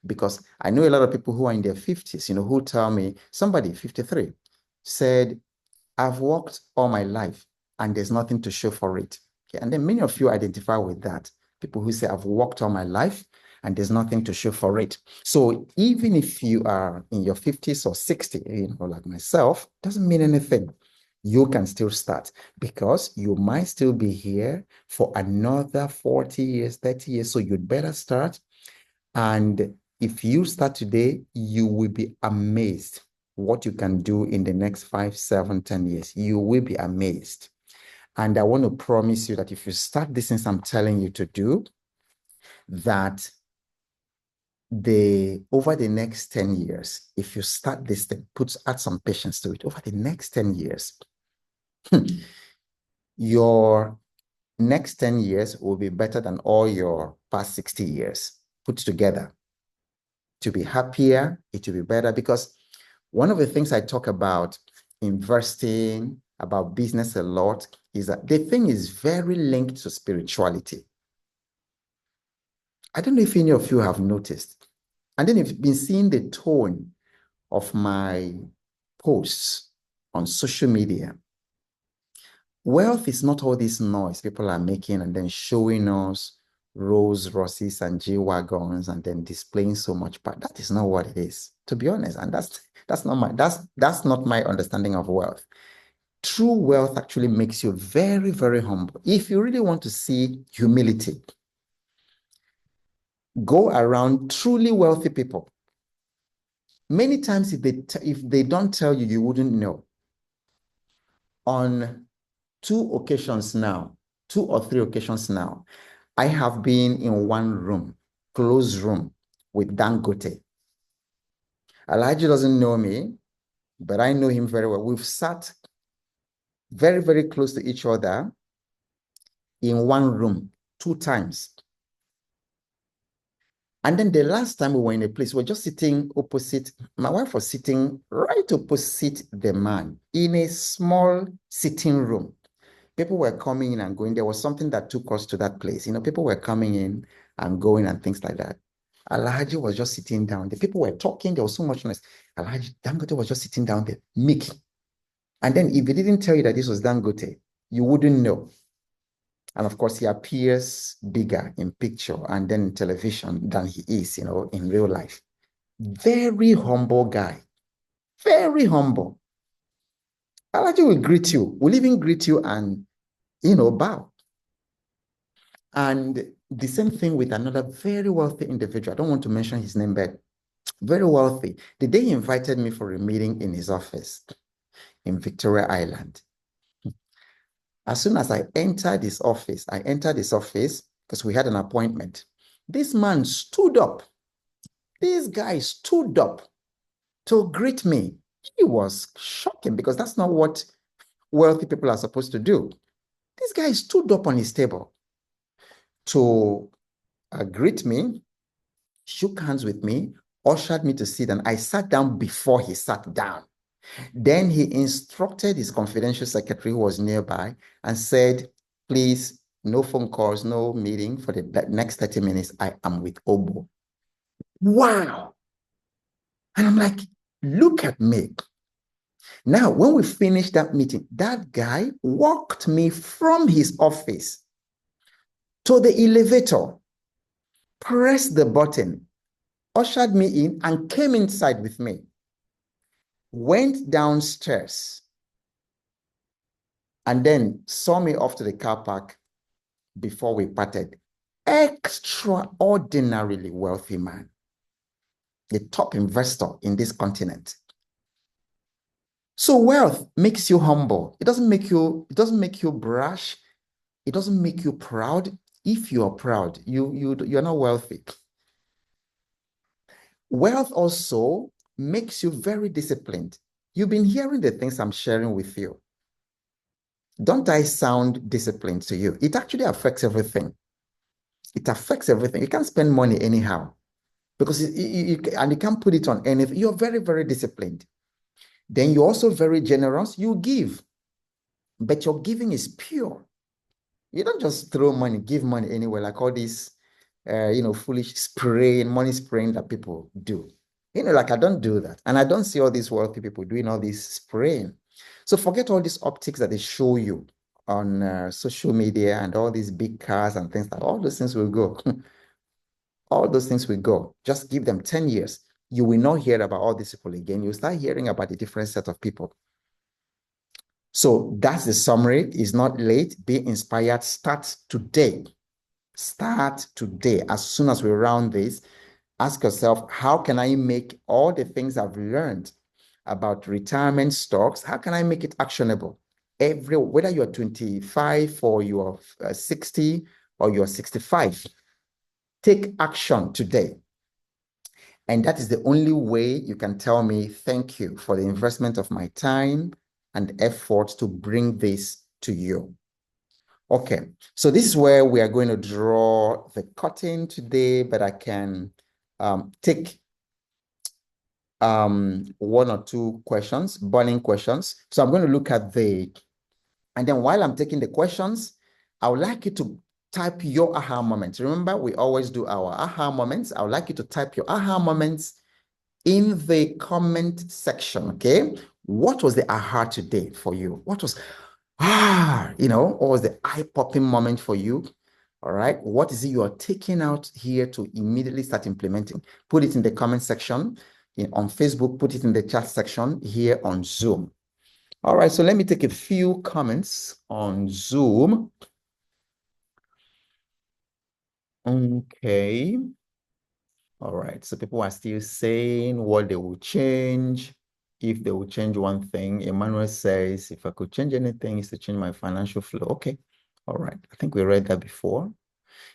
because I know a lot of people who are in their 50s, who tell me, somebody 53 said, I've worked all my life and there's nothing to show for it. Okay? And then many of you identify with that. People who say, I've worked all my life and there's nothing to show for it. So even if you are in your 50s or 60, like myself, doesn't mean anything. you can still start because you might still be here for another 40 years, 30 years. So you'd better start. And if you start today, you will be amazed what you can do in the next 5, 7, 10 years. You will be amazed. And I want to promise you that if you start this things I'm telling you to do, that over the next 10 years, if you start this thing, add some patience to it, over the next 10 years, your next 10 years will be better than all your past 60 years put together. To be happier, it will be better, because one of the things I talk about investing, about business a lot, is that the thing is very linked to spirituality. I don't know if any of you have noticed. And then you've been seeing the tone of my posts on social media. Wealth is not all this noise people are making and then showing us Rolls Royces and G-Wagons and then displaying so much. But that is not what it is, to be honest. And that's not my understanding of wealth. True wealth actually makes you very, very humble. If you really want to see humility, go around truly wealthy people. Many times, if they don't tell you, you wouldn't know. On 2 or 3 occasions now, I have been in one room, closed room, with Dangote. Alhaji doesn't know me, but I know him very well. We've sat very, very close to each other in one room 2 times. And then the last time we were in a place, we were just sitting opposite, my wife was sitting right opposite the man in a small sitting room. People were coming in and going. There was something that took us to that place. People were coming in and going and things like that. Alhaji was just sitting down. The people were talking. There was so much noise. Alhaji Dangote was just sitting down there, making. And then if he didn't tell you that this was Dangote, you wouldn't know. And of course, he appears bigger in picture and then in television than he is, in real life. Very humble guy. Very humble. Alhaji will greet you, will even greet you and, bow. And the same thing with another very wealthy individual. I don't want to mention his name, but very wealthy. The day he invited me for a meeting in his office in Victoria Island. As soon as I entered his office because we had an appointment. This man stood up. This guy stood up to greet me. It was shocking because that's not what wealthy people are supposed to do. This guy stood up on his table to greet me, shook hands with me, ushered me to sit, and I sat down before he sat down. Then he instructed his confidential secretary who was nearby and said, please, no phone calls, no meeting for the next 30 minutes. I am with Obo. Wow. And I'm like, look at me. Now, when we finished that meeting, that guy walked me from his office to the elevator, pressed the button, ushered me in, and came inside with me. Went downstairs and then saw me off to the car park before we parted. Extraordinarily wealthy man. The top investor in this continent. So wealth makes you humble. It doesn't make you brash. It doesn't make you proud. If you are proud, you're not wealthy. Wealth also makes you very disciplined. You've been hearing the things I'm sharing with you. Don't I sound disciplined to you? It actually affects everything. It affects everything. You can't spend money anyhow because you can't put it on anything. You're very, very disciplined. Then you're also very generous. You give, but your giving is pure. You don't just throw money, give money anywhere like all these, foolish money spraying that people do. Like I don't do that. And I don't see all these wealthy people doing all this spraying. So forget all these optics that they show you on social media and all these big cars and things like all those things will go. All those things will go. Just give them 10 years. You will not hear about all these people again. You'll start hearing about a different set of people. So that's the summary. It's not late. Be inspired. Start today. Start today. As soon as we round this, ask yourself, how can I make all the things I've learned about retirement stocks, how can I make it actionable? Whether you're 25 or you're 60 or you're 65, take action today. And that is the only way you can tell me thank you for the investment of my time and effort to bring this to you. Okay, so this is where we are going to draw the curtain today, but I can take one or two questions, burning questions. So I'm going to look at and then while I'm taking the questions, I would like you to type your aha moments. Remember, we always do our aha moments. I would like you to type your aha moments in the comment section, okay? What was the aha today for you? What was, what was the eye-popping moment for you? All right, what is it you are taking out here to immediately start implementing? Put it in the comment section on Facebook, put it in the chat section here on Zoom. All right, so let me take a few comments on Zoom. Okay. All right, so people are still saying what they will change. If they will change one thing, Emmanuel says, if I could change anything, is to change my financial flow. Okay. All right, I think we read that before.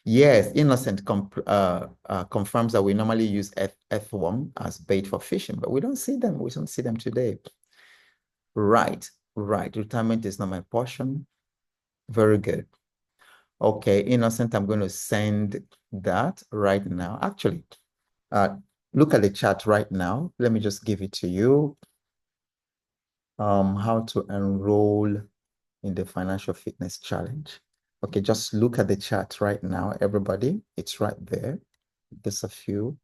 Yes, Innocent confirms that we normally use earthworm as bait for fishing, but we don't see them. We don't see them today. Right. Retirement is not my portion. Very good. Okay, Innocent, I'm going to send that right now. Actually, look at the chat right now. Let me just give it to you. How to enroll in the Financial Fitness Challenge. Okay, just look at the chat right now, everybody. It's right there. There's a few.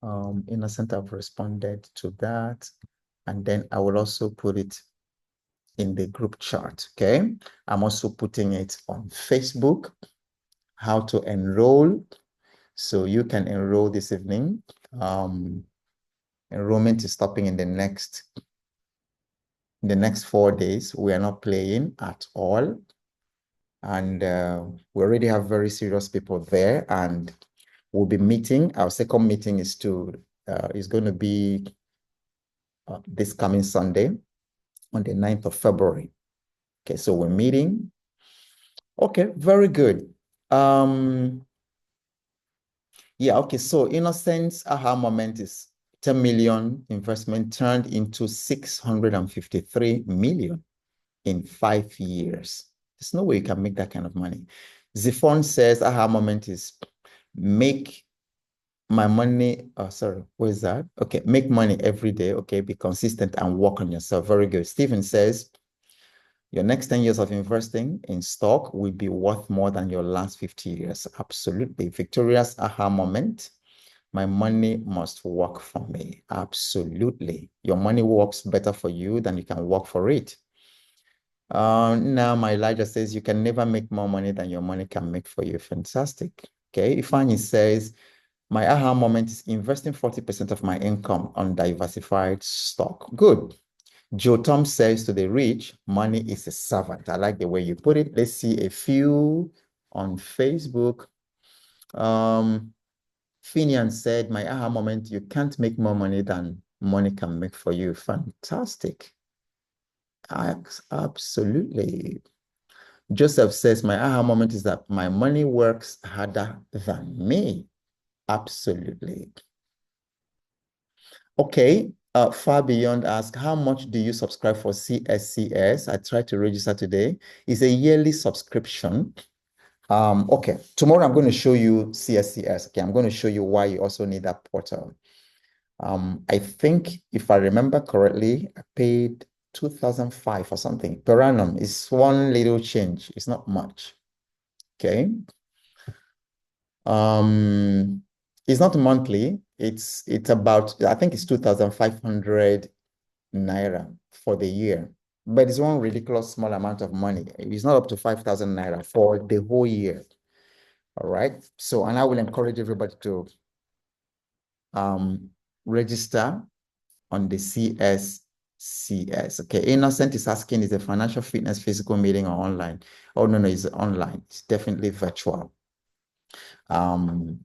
Innocent have responded to that. And then I will also put it in the group chat, okay? I'm also putting it on Facebook, how to enroll. So you can enroll this evening. Enrollment is stopping in the next 4 days. We are not playing at all. And we already have very serious people there, and we'll be meeting. Our second meeting is going to be this coming Sunday on the 9th of February. Okay, so we're meeting. Okay, very good. Yeah, okay, so Innocence aha moment is 10 million investment turned into 653 million in 5 years. There's no way you can make that kind of money. Ziphon says aha moment is make my money, where is that? Okay, make money every day, okay, be consistent and work on yourself. Very good. Stephen says, your next 10 years of investing in stock will be worth more than your last 50 years. Absolutely. Victoria's aha moment. My money must work for me. Absolutely. Your money works better for you than you can work for it. Now, my Elijah says you can never make more money than your money can make for you. Fantastic. Okay. Ifeanyi says, my aha moment is investing 40% of my income on diversified stock. Good. Joe Tom says to the rich, money is a servant. I like the way you put it. Let's see a few on Facebook. Finian said, my aha moment, you can't make more money than money can make for you. Fantastic. Absolutely. Joseph says, my aha moment is that my money works harder than me. Absolutely. Okay. Far Beyond asks, how much do you subscribe for CSCS? I tried to register today. It's a yearly subscription. Okay, tomorrow I'm going to show you CSCS. Okay, I'm going to show you why you also need that portal. I think if I remember correctly, I paid 2005 or something per annum. It's one little change. It's not much. Okay. It's not monthly. It's about, I think it's 2,500 naira for the year, but it's one ridiculous small amount of money. It's not up to 5,000 naira for the whole year. All right. So, and I will encourage everybody to register on the CS CS. Okay, Innocent is asking, is the financial fitness physical meeting or online? Oh, no, it's online. It's definitely virtual. And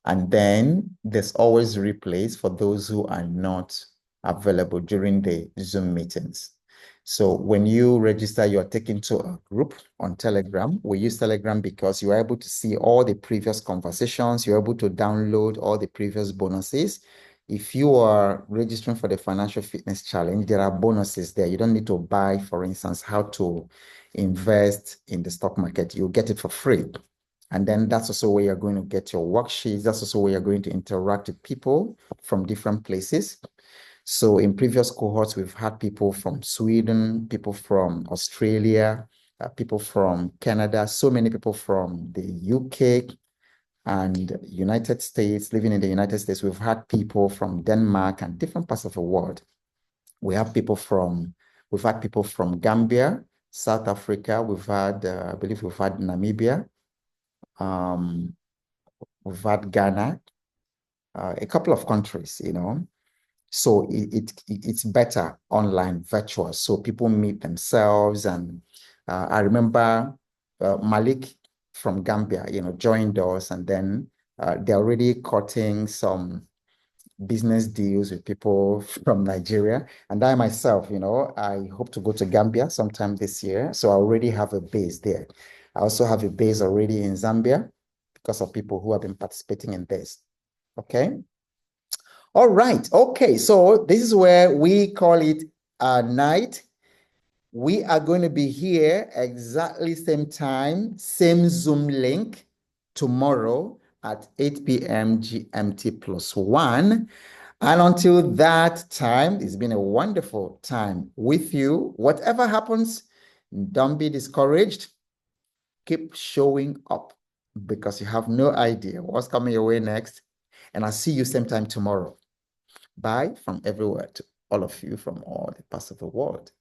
then there's always replays for those who are not available during the Zoom meetings. So when you register, you're taken to a group on Telegram. We use Telegram because you're able to see all the previous conversations. You're able to download all the previous bonuses. If you are registering for the Financial Fitness Challenge, there are bonuses there. You don't need to buy, for instance, how to invest in the stock market. You'll get it for free. And then that's also where you're going to get your worksheets. That's also where you're going to interact with people from different places. So in previous cohorts, we've had people from Sweden, people from Australia, people from Canada, so many people from the UK and United States, living in the United States. We've had people from Denmark and different parts of the world. We've had people from Gambia, South Africa. We've had, I believe we've had Namibia. We've had Ghana, a couple of countries, So it's better online, virtual. So people meet themselves. And I remember Malik from Gambia, joined us, and then they're already cutting some business deals with people from Nigeria. And I myself, I hope to go to Gambia sometime this year. So I already have a base there. I also have a base already in Zambia because of people who have been participating in this. Okay. All right. Okay. So this is where we call it a night. We are going to be here exactly same time, same Zoom link tomorrow at 8 p.m. GMT +1. And until that time, it's been a wonderful time with you. Whatever happens, don't be discouraged. Keep showing up because you have no idea what's coming your way next. And I'll see you same time tomorrow. Bye from everywhere to all of you from all the parts of the world.